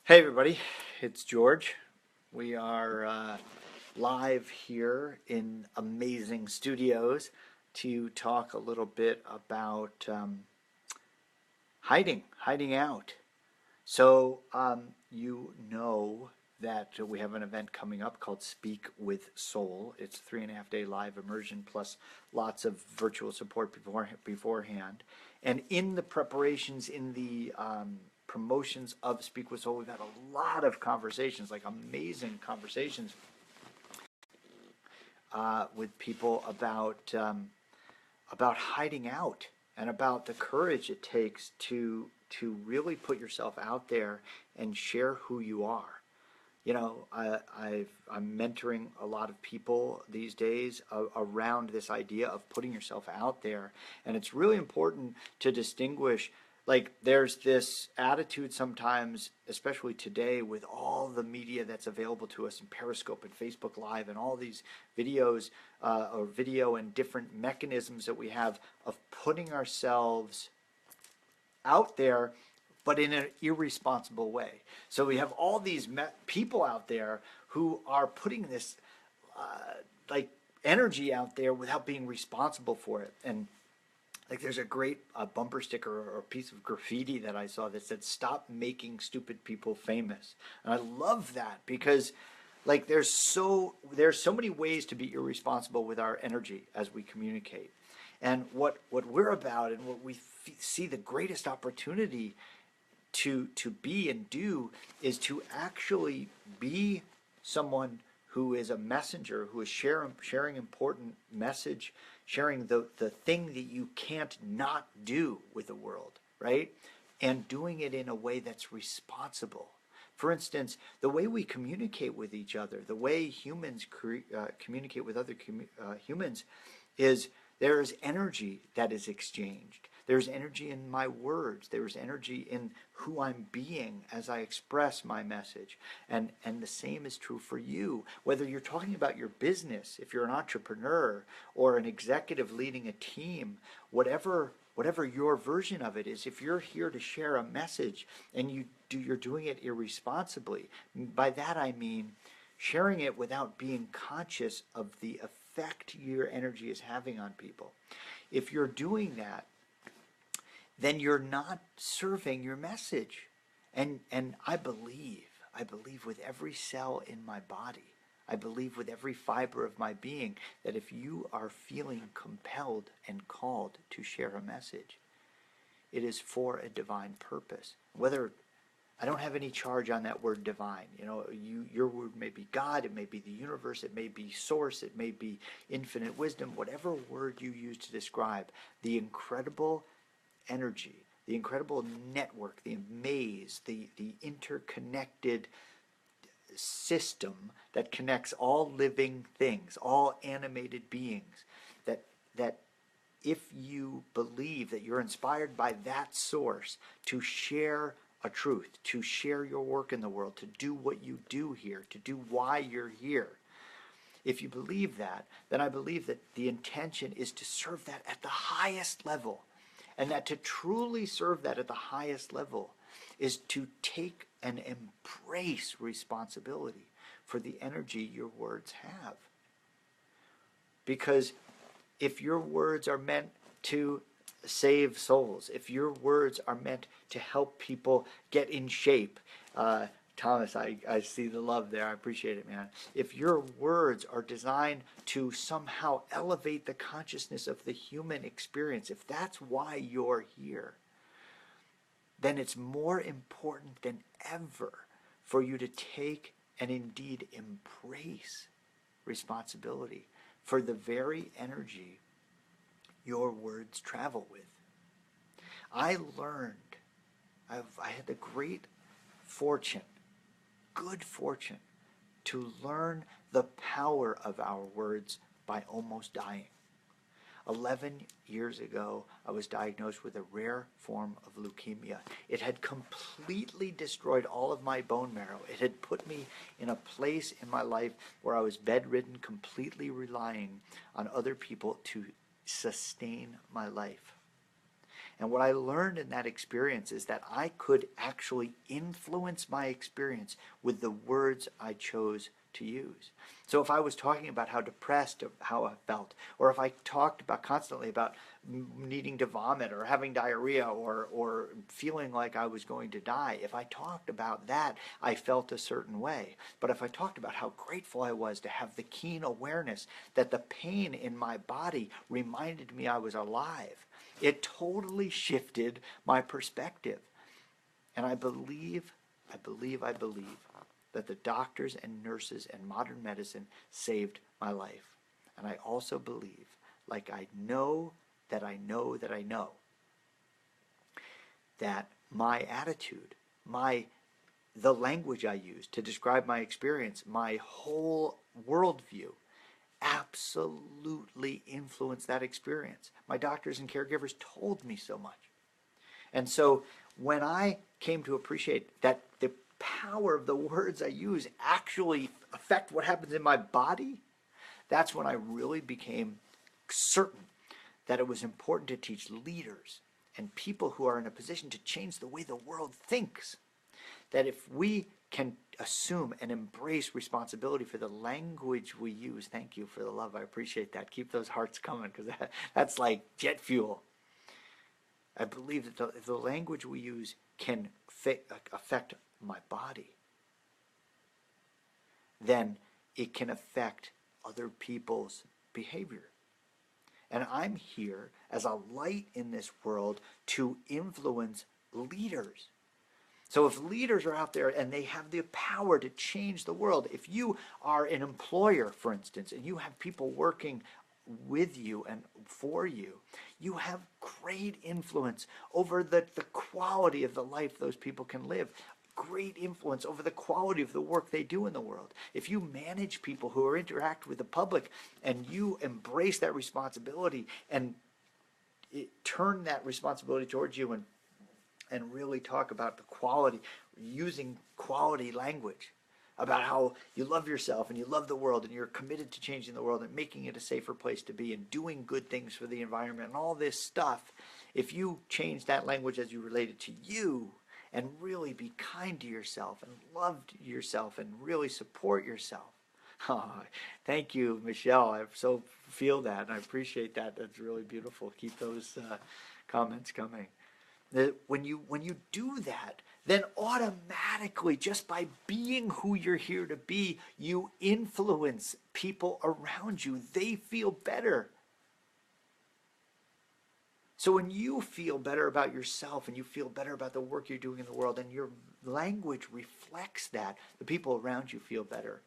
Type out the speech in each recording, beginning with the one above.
Hey everybody, it's George. We are live here in amazing studios to talk a little bit about hiding out. You know that we have an event coming up called Speak with Soul. It's a 3.5 day live immersion plus lots of virtual support beforehand. And in the preparations, in the promotions of Speak with Soul, we've had a lot of conversations, like amazing conversations with people about hiding out and about the courage it takes to really put yourself out there and share who you are. You know, I'm mentoring a lot of people these days around this idea of putting yourself out there, and it's really important to distinguish. Like, there's this attitude sometimes, especially today, with all the media that's available to us in Periscope and Facebook Live and all these videos or video and different mechanisms that we have of putting ourselves out there, but in an irresponsible way. So we have all these people out there who are putting this like energy out there without being responsible for it. And like, there's a great bumper sticker or a piece of graffiti that I saw that said, "Stop making stupid people famous." And I love that because, like, there's so many ways to be irresponsible with our energy as we communicate. And what we're about, and what we see the greatest opportunity to be and do, is to actually be someone who is a messenger, who is sharing important message, sharing the thing that you can't not do with the world, right? And doing it in a way that's responsible. For instance, the way we communicate with each other, the way humans communicate with other humans, is there is energy that is exchanged. There's energy in my words. There's energy in who I'm being as I express my message. And the same is true for you. Whether you're talking about your business, if you're an entrepreneur or an executive leading a team, whatever your version of it is, if you're here to share a message and you're doing it irresponsibly, by that I mean sharing it without being conscious of the effect your energy is having on people. If you're doing that, then you're not serving your message. And I believe with every cell in my body, I believe with every fiber of my being, that if you are feeling compelled and called to share a message, it is for a divine purpose. Whether I don't have any charge on that word divine. You know, your word may be God, it may be the universe, it may be source, it may be infinite wisdom, whatever word you use to describe the incredible energy, the incredible network, the maze, the interconnected system that connects all living things, all animated beings, that if you believe that you're inspired by that source to share a truth, to share your work in the world, to do what you do here, to do why you're here, if you believe that, then I believe that the intention is to serve that at the highest level. And that to truly serve that at the highest level is to take and embrace responsibility for the energy your words have. Because if your words are meant to save souls, if your words are meant to help people get in shape, Thomas, I see the love there. I appreciate it, man. If your words are designed to somehow elevate the consciousness of the human experience, if that's why you're here, then it's more important than ever for you to take and indeed embrace responsibility for the very energy your words travel with. I had the great fortune, good fortune, to learn the power of our words by almost dying. 11 years ago, I was diagnosed with a rare form of leukemia. It had completely destroyed all of my bone marrow. It had put me in a place in my life where I was bedridden, completely relying on other people to sustain my life. And what I learned in that experience is that I could actually influence my experience with the words I chose to use. So if I was talking about how depressed, how I felt, or if I talked about constantly about needing to vomit or having diarrhea or feeling like I was going to die, if I talked about that, I felt a certain way. But if I talked about how grateful I was to have the keen awareness that the pain in my body reminded me I was alive, it totally shifted my perspective. And I believe that the doctors and nurses and modern medicine saved my life. And I also believe, like I know that I know that I know, that my attitude, the language I use to describe my experience, my whole worldview, absolutely influenced that experience. My doctors and caregivers told me so much. And so when I came to appreciate that the power of the words I use actually affect what happens in my body, that's when I really became certain that it was important to teach leaders and people who are in a position to change the way the world thinks. That if we can assume and embrace responsibility for the language we use, thank you for the love, I appreciate that. Keep those hearts coming, because that's like jet fuel. I believe that if the language we use can affect my body, then it can affect other people's behavior. And I'm here as a light in this world to influence leaders. So if leaders are out there and they have the power to change the world, if you are an employer, for instance, and you have people working with you and for you, you have great influence over the quality of the life those people can live, great influence over the quality of the work they do in the world. If you manage people who interact with the public and you embrace that responsibility and turn that responsibility towards you and really talk about the quality, using quality language, about how you love yourself and you love the world and you're committed to changing the world and making it a safer place to be and doing good things for the environment and all this stuff, if you change that language as you relate it to you and really be kind to yourself and love yourself and really support yourself. Oh, thank you, Michelle. I so feel that and I appreciate that. That's really beautiful. Keep those comments coming. When you do that, then automatically, just by being who you're here to be, you influence people around you. They feel better. So when you feel better about yourself and you feel better about the work you're doing in the world and your language reflects that, the people around you feel better.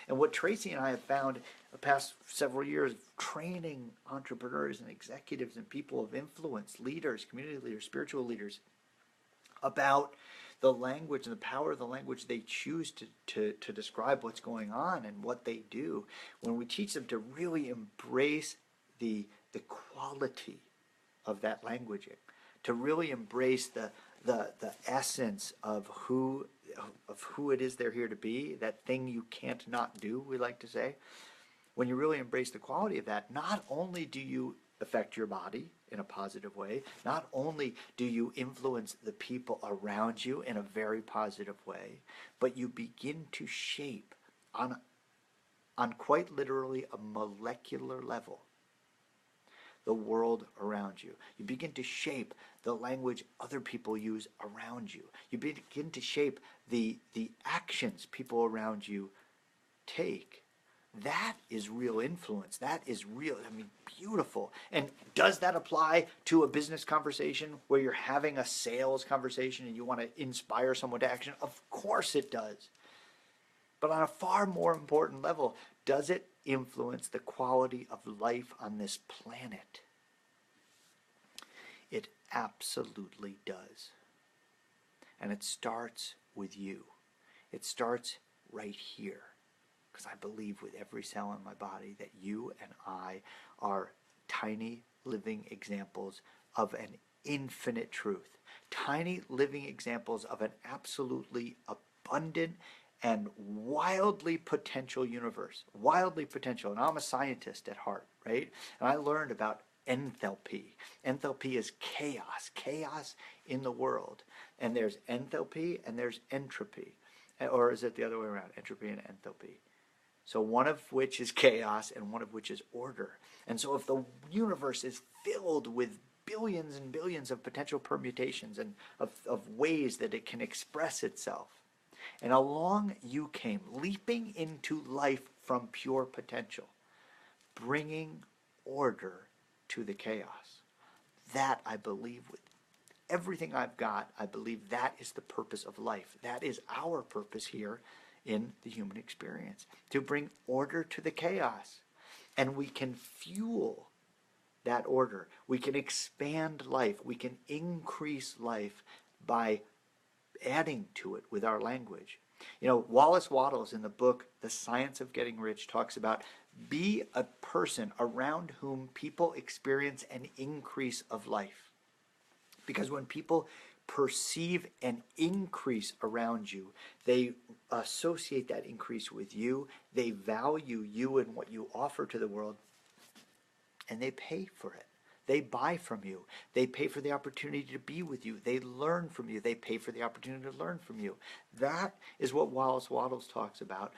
And what Tracy and I have found the past several years, training entrepreneurs and executives and people of influence, leaders, community leaders, spiritual leaders, about the language and the power of the language they choose to describe what's going on and what they do, when we teach them to really embrace the quality of that languaging, to really embrace the essence of who it is they're here to be, that thing you can't not do, we like to say. When you really embrace the quality of that, not only do you affect your body in a positive way, not only do you influence the people around you in a very positive way, but you begin to shape on quite literally a molecular level the world around you. You begin to shape the language other people use around you. You begin to shape the actions people around you take. That is real influence. That is real, beautiful. And does that apply to a business conversation where you're having a sales conversation and you want to inspire someone to action? Of course it does. But on a far more important level, does it influence the quality of life on this planet? It absolutely does. And it starts with you. It starts right here. Because I believe with every cell in my body that you and I are tiny living examples of an infinite truth. Tiny living examples of an absolutely abundant and wildly potential universe. Wildly potential. And I'm a scientist at heart, right? And I learned about enthalpy. Enthalpy is chaos, chaos in the world. And there's enthalpy and there's entropy. Or is it the other way around? Entropy and enthalpy. So one of which is chaos and one of which is order. And so if the universe is filled with billions and billions of potential permutations and of ways that it can express itself, and along you came, leaping into life from pure potential, bringing order to the chaos. That I believe with everything I've got, I believe that is the purpose of life. That is our purpose here in the human experience, to bring order to the chaos. And we can fuel that order. We can expand life. We can increase life by adding to it with our language. You know, Wallace Wattles in the book The Science of Getting Rich talks about be a person around whom people experience an increase of life. Because when people perceive an increase around you, they associate that increase with you, they value you and what you offer to the world, and they pay for it. They buy from you. They pay for the opportunity to be with you. They learn from you. They pay for the opportunity to learn from you. That is what Wallace Wattles talks about,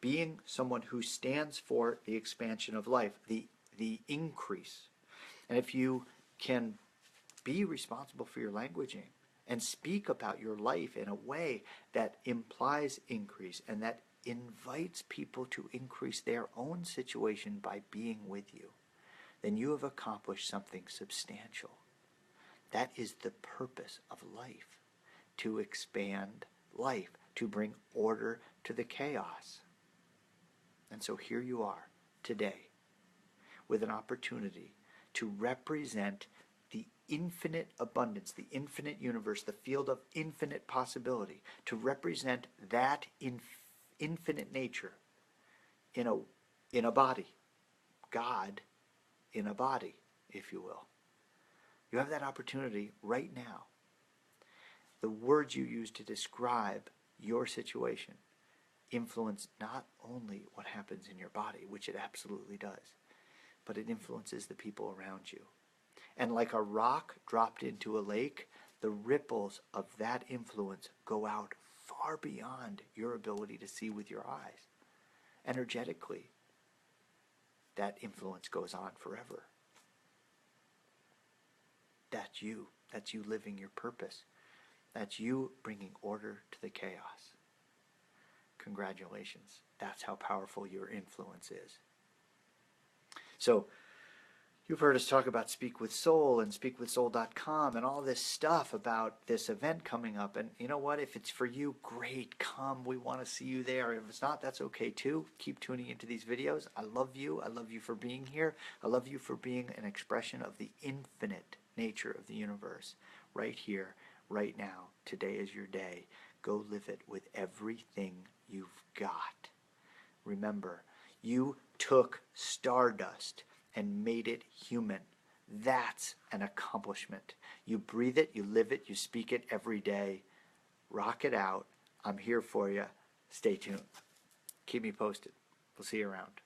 being someone who stands for the expansion of life, the increase. And if you can be responsible for your languaging and speak about your life in a way that implies increase and that invites people to increase their own situation by being with you, then you have accomplished something substantial. That is the purpose of life, to expand life, to bring order to the chaos. And so here you are today with an opportunity to represent the infinite abundance, the infinite universe, the field of infinite possibility, to represent that infinite nature in a body, God in a body, if you will. You have that opportunity right now. The words you use to describe your situation influence not only what happens in your body, which it absolutely does, but it influences the people around you. And like a rock dropped into a lake, the ripples of that influence go out far beyond your ability to see with your eyes. Energetically, that influence goes on forever. That's you. That's you living your purpose. That's you bringing order to the chaos. Congratulations. That's how powerful your influence is. So, you've heard us talk about Speak with Soul and speakwithsoul.com and all this stuff about this event coming up. And you know what? If it's for you, great. Come. We want to see you there. If it's not, that's okay too. Keep tuning into these videos. I love you. I love you for being here. I love you for being an expression of the infinite nature of the universe. Right here, right now. Today is your day. Go live it with everything you've got. Remember, you took stardust and made it human. That's an accomplishment. You breathe it, you live it, you speak it every day. Rock it out. I'm here for you. Stay tuned. Keep me posted. We'll see you around.